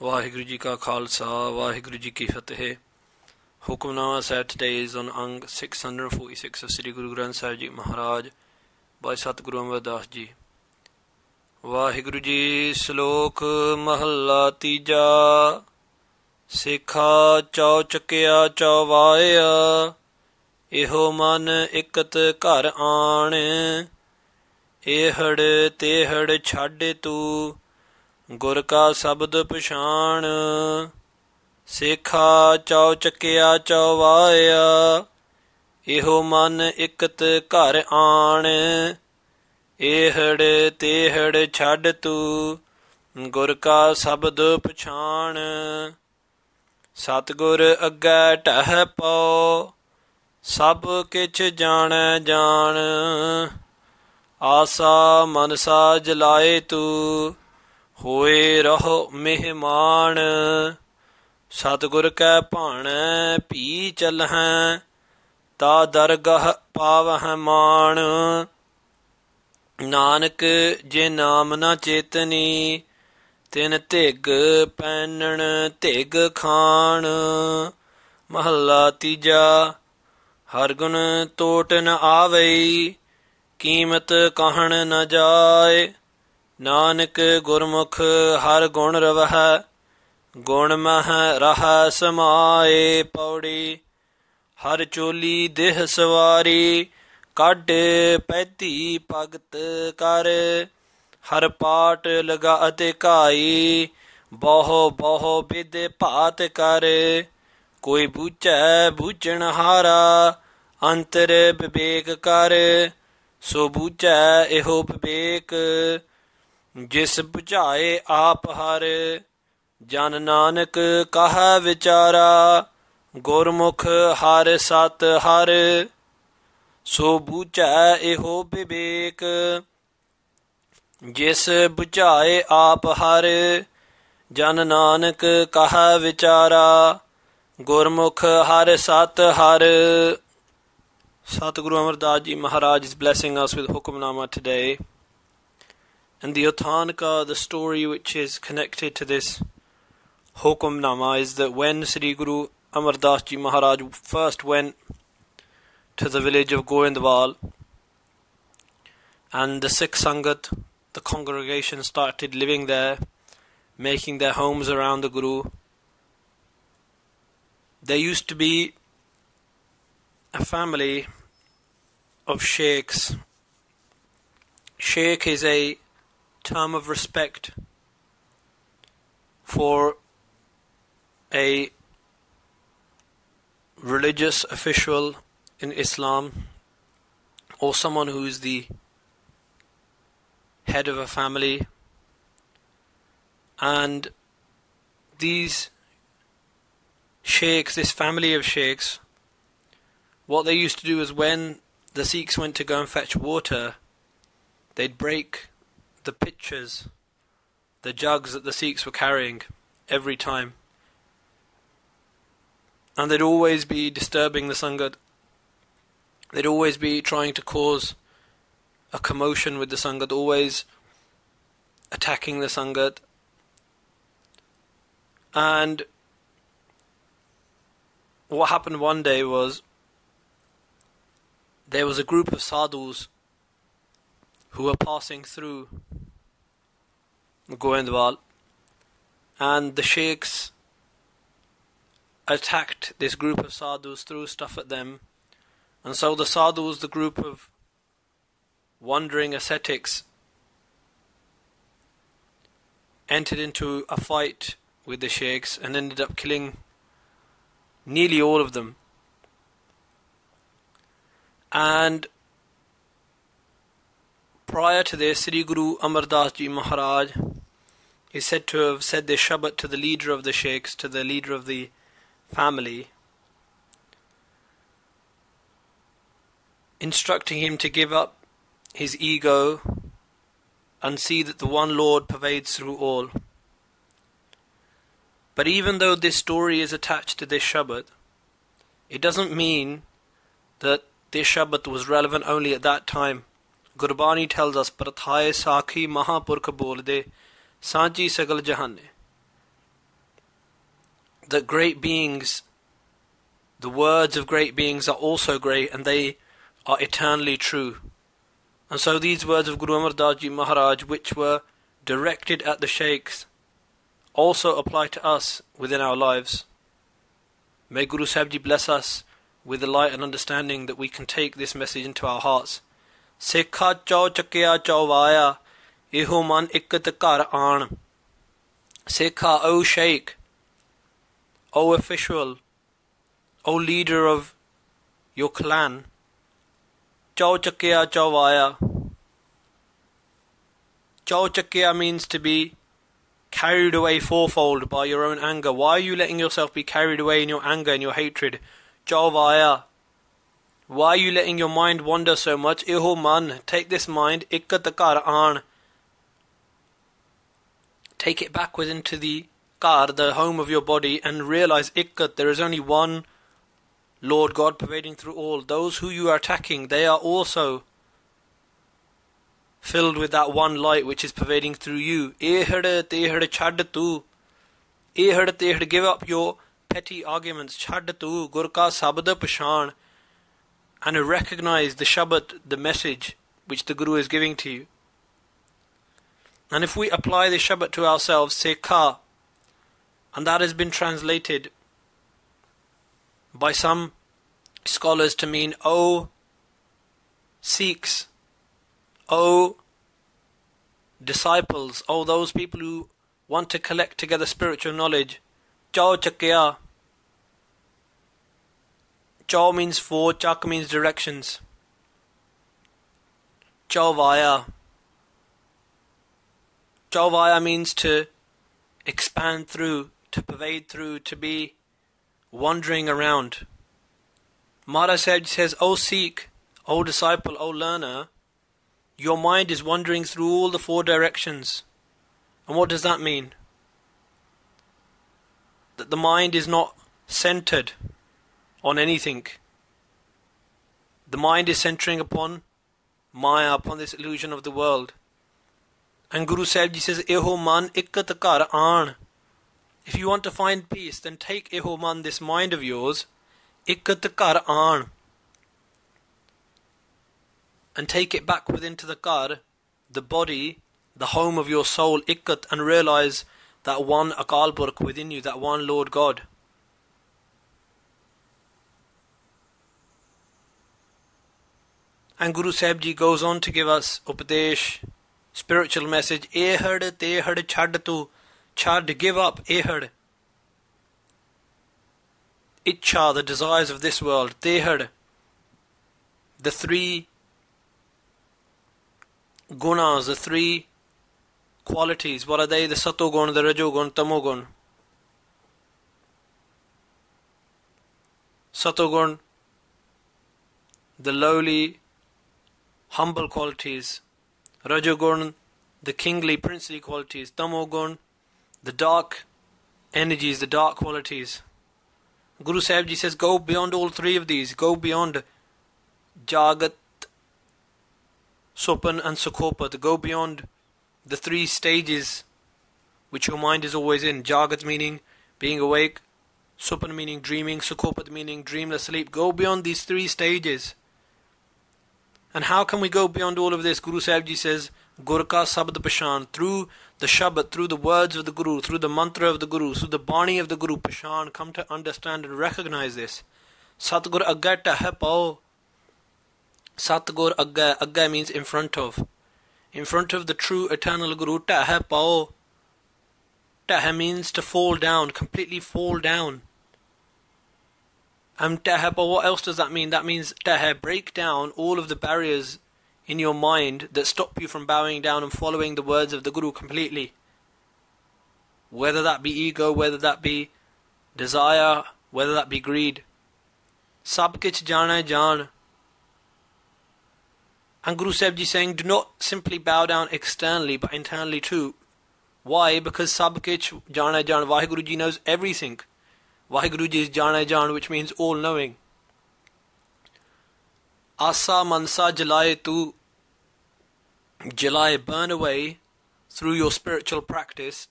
Vaheguru Ji Ka Khalsa, Vaheguru Ji Ki Fateh. Hukamnama said today is on Ang 646 of Sri Guru Granth Sahib Ji Maharaj by Satguru Amar Das Ji. Vaheguru Ji SHALOK Mahalla Tija Sikha Chau Chakya Chauvaya Eho Man Ikat Kar Aane Ehad Tehad Chhade Tu Gur Ka Sabd Pashaan Sikha Chau Chakya Chauvaya Eho Man Ikat Kar Aane Ehad Tehad Chhad Tu Gur Ka Sabd Pashaan Satgur Agga Tah Pau Sab Kich Jaan Jaan Asa Mansa Jalaye Tu Hoye Raho Mehman Satgur Ka Pan Pee Chalhain Ta Dargah Pavah Maan Nanak Je Naam Na Chetani Tin Tig Panan Tig Khan Mahalla Tija Har Gun Tot Na Aave Keemat Kahan Na Jaye Nanak Gurmukh Har Gun Ravah Gun Mah Raha Samaye PAUREE Har Choli Deh Sawari Kad Paiti Pagat Kar Har Paat Laga Atikai Boho Boho Bid Paat Kar Koi Bucha Buchan Hara Antar Bibek Kar So Bucha Eho Bibek Jis Buchaye Aap Har Jan Nanak Kaha Vichara Gurmukh Har Sat Har So Bucha Eho Bibek Jis Buchaye Aap Har Jan Nanak Kaha Vichara Gurmukh Har Sat Har. Satguru Amar Das Ji Maharaj is blessing us with Hukamnama today. And the Uttanka, the story which is connected to this Hukamnama, is that when Sri Guru Amar Das Ji Maharaj first went to the village of Goindwal, and the Sikh Sangat, the congregation, started living there, making their homes around the Guru. There used to be a family of Shaykhs. Shaykh is a term of respect for a religious official in Islam, or someone who is the head of a family. And these Shaykhs, this family of Shaykhs, what they used to do is when the Sikhs went to go and fetch water, they'd break the pitchers, the jugs that the Sikhs were carrying every time. And they'd always be disturbing the Sangat. They'd always be trying to cause a commotion with the Sangat, always attacking the Sangat. And what happened one day was, there was a group of sadhus who were passing through Goindwal, and the Shaykhs attacked this group of sadhus, threw stuff at them, and so the sadhus, the group of wandering ascetics, entered into a fight with the Shaykhs and ended up killing nearly all of them. And prior to this, Sri Guru Amar Das Ji Maharaj is said to have said this Shabad to the leader of the Shaykhs, to the leader of the family, instructing him to give up his ego and see that the one Lord pervades through all. But even though this story is attached to this Shabad, it doesn't mean that this Shabad was relevant only at that time. Gurbani tells us, Prathaye Sakhi Mahapurkha Bolde Sanchi Sagal Jahane. that great beings, the words of great beings are also great, and they are eternally true. And so these words of Guru Amar Das Ji Maharaj, which were directed at the Shaykhs, also apply to us within our lives. May Guru Sahib Ji bless us with the light and understanding that we can take this message into our hearts. Sekha chau chakya chau vaya, eho man ikkat kar aan. Sekha, O Shaykh, O official, O leader of your clan, chau chakya chau vaya. Chau chakya means to be carried away fourfold by your own anger. Why are you letting yourself be carried away in your anger and your hatred? Chau vaya. Why are you letting your mind wander so much? Eho man, take this mind, ikkat kar aan. Take it backwards into the kar, the home of your body, and realize ikkat, there is only one Lord God pervading through all. Those who you are attacking, they are also filled with that one light which is pervading through you. Ehad tehad chhad tu. Ehad tehad, give up your petty arguments. Chhad tu, Gur ka sabad pashan. And recognize the Shabad, the message which the Guru is giving to you. And if we apply the Shabad to ourselves, say ka, and that has been translated by some scholars to mean, O Sikhs, O disciples, O those people who want to collect together spiritual knowledge. Chau chakya. Chau means four, chak means directions. Chau vaya. Chau vaya means to expand through, to pervade through, to be wandering around. Maharaj Sahib says, O Sikh, O disciple, O learner, your mind is wandering through all the four directions. And what does that mean? That the mind is not centered on anything. The mind is centering upon Maya, upon this illusion of the world. And Guru Sahib Ji says, Eho man ikkat kar aan. If you want to find peace, then take Eho man, this mind of yours, ikkat kar aan, and take it back within to the kar, the body, the home of your soul, ikkat, and realize that one Akal Purkh within you, that one Lord God. And Guru Sahib Ji goes on to give us Upadesh, spiritual message. Ehad tehad chhad tu. Chhad, give up. Ehad. Ichha, the desires of this world. Tehad, the three gunas, the three qualities. What are they? The Satogun, the Rajogun, Tamogun. Satogun, the lowly, humble qualities. Rajogun, the kingly, princely qualities. Tamogun, the dark energies, the dark qualities. Guru Sahib Ji says, go beyond all three of these. Go beyond Jagat, Sopan and Sukopat. Go beyond the three stages which your mind is always in. Jagat meaning being awake, Sopan meaning dreaming, Sukopat meaning dreamless sleep. Go beyond these three stages. And how can we go beyond all of this? Guru Sahib Ji says, Gur ka sabad pashan, through the Shabad, through the words of the Guru, through the mantra of the Guru, through the Bani of the Guru, pashan, come to understand and recognize this. Satgur agga tahe pao. Satgur agga, agga means in front of. In front of the true eternal Guru, tahe pao. Tahe means to fall down, completely fall down. Tahe pao, what else does that mean? That means tahe, break down all of the barriers in your mind that stop you from bowing down and following the words of the Guru completely. Whether that be ego, whether that be desire, whether that be greed. Sab kich jana jaan. And Guru Sahib Ji saying, do not simply bow down externally, but internally too. Why? Because Sab kich jana jaan, Vaheguru Ji knows everything. Vaheguru Ji is jana jaan, which means all knowing. Asa mansa jalaye tu. Jalaye, burn away through your spiritual practice.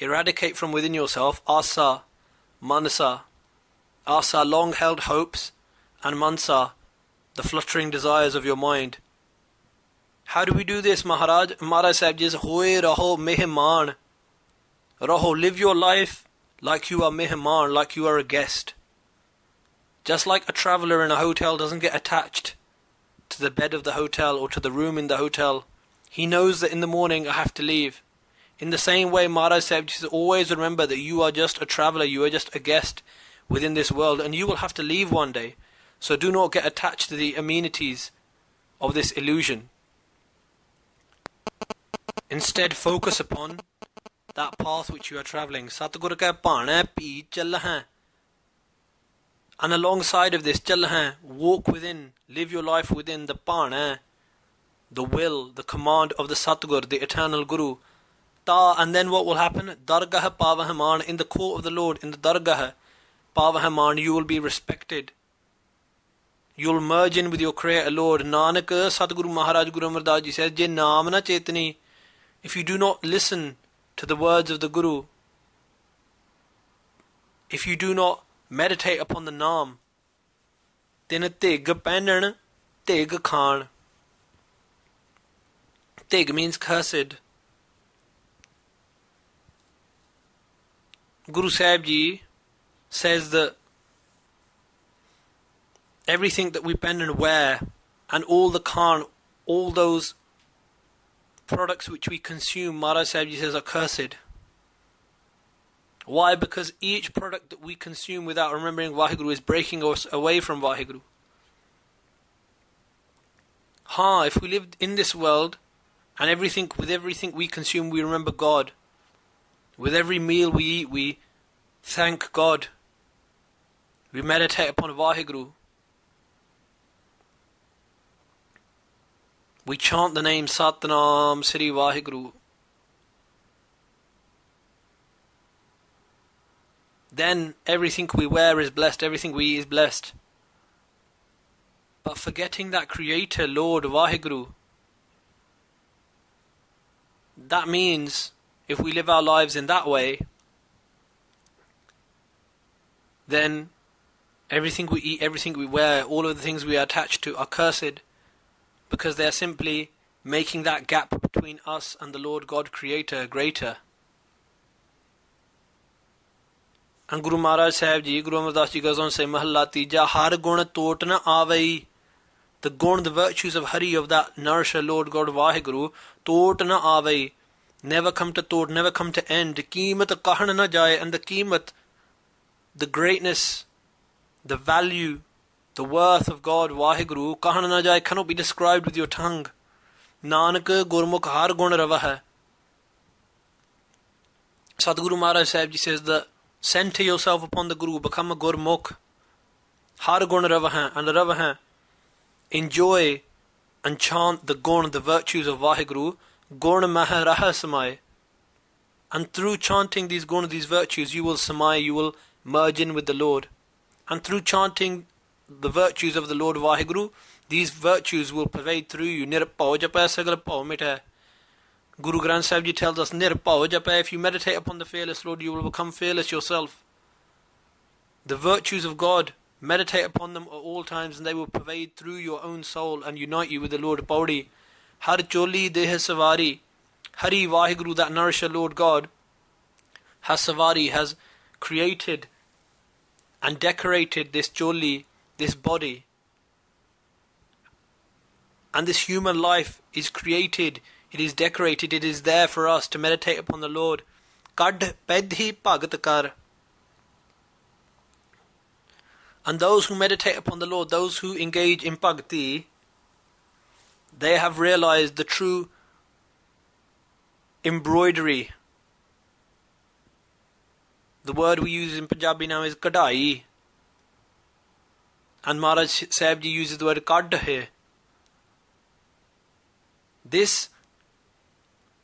eradicate from within yourself asa, manasa. Asa, long-held hopes, and mansa, the fluttering desires of your mind. How do we do this, Maharaj? Maharaj Sahib ji says, Hoye raho mehman. Raho, live your life like you are mehman, like you are a guest. Just like a traveller in a hotel doesn't get attached to the bed of the hotel or to the room in the hotel. He knows that in the morning I have to leave. In the same way, Maharaj Sahib says, always remember that you are just a traveller, you are just a guest within this world, and you will have to leave one day. So do not get attached to the amenities of this illusion. Instead, focus upon that path which you are travelling. Satguru ka bhana pi chal hai. And alongside of this, chal hai, walk within, live your life within the bhana, the will, the command of the Satgur, the eternal Guru. Ta, and then what will happen? Dargah pavahaman, in the court of the Lord, in the dargah pavahaman, you will be respected. You will merge in with your Creator Lord. Nanak, Satguru Maharaj Guru Amar Das Ji says, Je naam na chetni, if you do not listen to the words of the Guru, if you do not meditate upon the Naam, then tig penan, tig khan. Tig means cursed. Guru Sahib Ji says that everything that we bend and wear, and all the khan, all those products which we consume, Maharaj Sahib Ji says, are cursed. Why? Because each product that we consume without remembering Vaheguru is breaking us away from Vaheguru. If we lived in this world, and with everything we consume we remember God, with every meal we eat we thank God, we meditate upon Vaheguru, we chant the name Satnam Sri Vaheguru, then everything we wear is blessed, everything we eat is blessed. But forgetting that Creator, Lord Vaheguru, that means if we live our lives in that way, then everything we eat, everything we wear, all of the things we are attached to are cursed, because they are simply making that gap between us and the Lord God Creator greater. And Guru Maharaj Sahib Ji, Guru Amar Das Ji goes on to say, Mahalla Tija, har gun tot na avai. The gun, the virtues of Hari, of that nourisher Lord God Vaheguru, tot na avai. Never come to tot, never come to end. Keemat kahan na jaye, and the keemat, the greatness, the value, the worth of God Vaheguru, kahan na jaye, cannot be described with your tongue. Nanak Gurmukh har gun rava hai. Sadguru Maharaj Sahib Ji says that center yourself upon the Guru, become a Gurmukh. Har gun rava hai, and rava hai. Enjoy and chant the gun, the virtues of Vaheguru. Gun mehl raha samay. And through chanting these gun, these virtues, you will samay, you will merge in with the Lord. And through chanting the virtues of the Lord Vaheguru, these virtues will pervade through you. Nirpao japa sagal pao mita. Guru Granth Sahib Ji tells us, Nirpao japa, if you meditate upon the fearless Lord, you will become fearless yourself. The virtues of God, meditate upon them at all times, and they will pervade through your own soul and unite you with the Lord PAUREE. Har choli deh savari. Hari Vaheguru, that nourisher Lord God, has savari, has created and decorated this choli, this body. And this human life is created, it is decorated, it is there for us to meditate upon the Lord. Kad pedhi bhagat kar. And those who meditate upon the Lord, those who engage in bhakti, they have realized the true embroidery. The word we use in Punjabi now is kadai. And Maharaj Sahib Ji uses the word kad here. This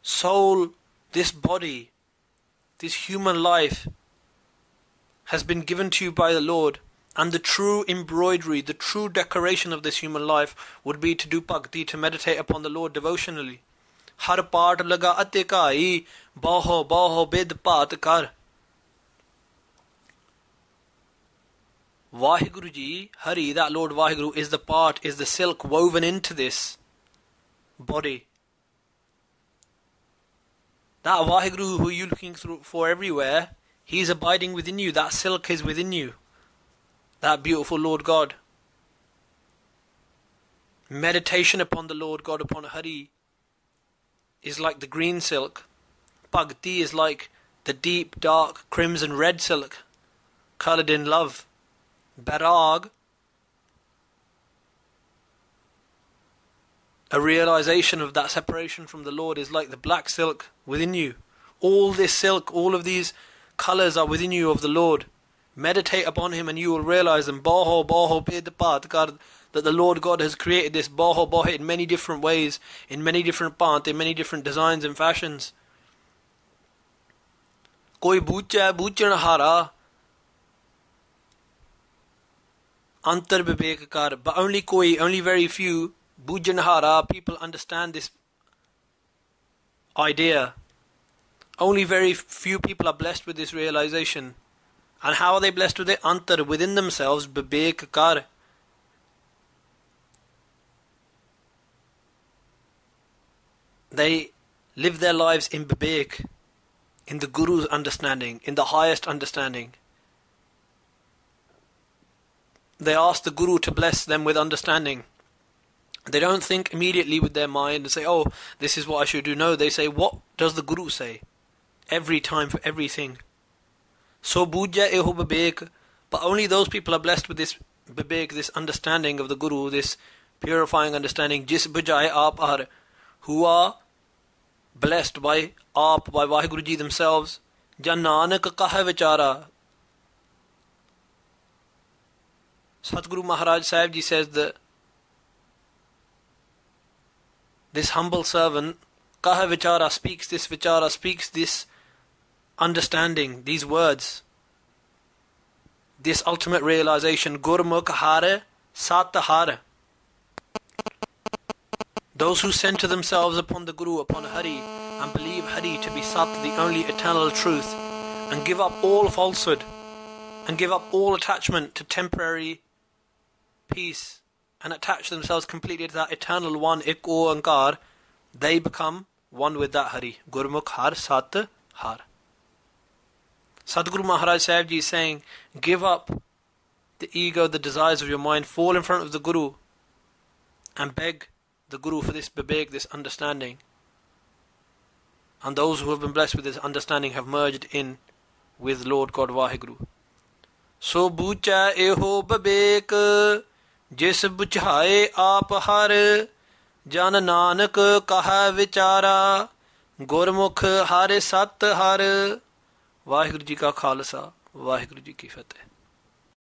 soul, this body, this human life has been given to you by the Lord. And the true embroidery, the true decoration of this human life would be to do bhakti, to meditate upon the Lord devotionally. हर पाठ लगा अते घाई बहु बहु बिद भात कर। Vaheguru Ji, Hari, that Lord Vaheguru, is the part, is the silk woven into this body. That Vaheguru who you're looking for everywhere, He's abiding within you. That silk is within you. That beautiful Lord God. Meditation upon the Lord God, upon Hari, is like the green silk. Bhakti is like the deep, dark, crimson red silk, coloured in love. Bairag, a realization of that separation from the Lord, is like the black silk within you. All this silk, all of these colours are within you of the Lord. Meditate upon Him and you will realize them. Baho, baho, pedapat, that the Lord God has created this baho, baho in many different ways, in many different pant, in many different designs and fashions. Koi bucha, buchan hara, antar vivek kar, but only very few bujanhara people understand this idea. Only very few people are blessed with this realization. And how are they blessed with it? Antar, within themselves, vivek kar. They live their lives in vivek, in the Guru's understanding, in the highest understanding. They ask the Guru to bless them with understanding. They don't think immediately with their mind and say, oh, this is what I should do. No, they say, what does the Guru say? Every time for everything. So buja eho vivek, but only those people are blessed with this vivek, this understanding of the Guru, this purifying understanding, jis bujaye aap har, who are blessed by aap, by Vaheguru Ji themselves. Jan Nanak kaha vichara. Satguru Maharaj Sahib Ji says that this humble servant, kaha vichara, speaks this understanding, these words, this ultimate realization, Gurmukh hare sat hare. Those who center themselves upon the Guru, upon Hari, and believe Hari to be Sat, the only eternal truth, and give up all falsehood, and give up all attachment to temporary peace, and attach themselves completely to that eternal one, Ek Oankar, they become one with that Hari. Gurmukh har sat har. Sadguru Maharaj Sahib Ji is saying, give up the ego, the desires of your mind, fall in front of the Guru, and beg the Guru for this vivek, this understanding. And those who have been blessed with this understanding have merged in with Lord God Vaheguru. So bucha eho vivek, जिस बुझाए आप हर, जन नानक कहा विचारा, गुरमुख हर सत हर। वाहिगुरु जी का खालसा, वाहिगुरु जी की फतेह।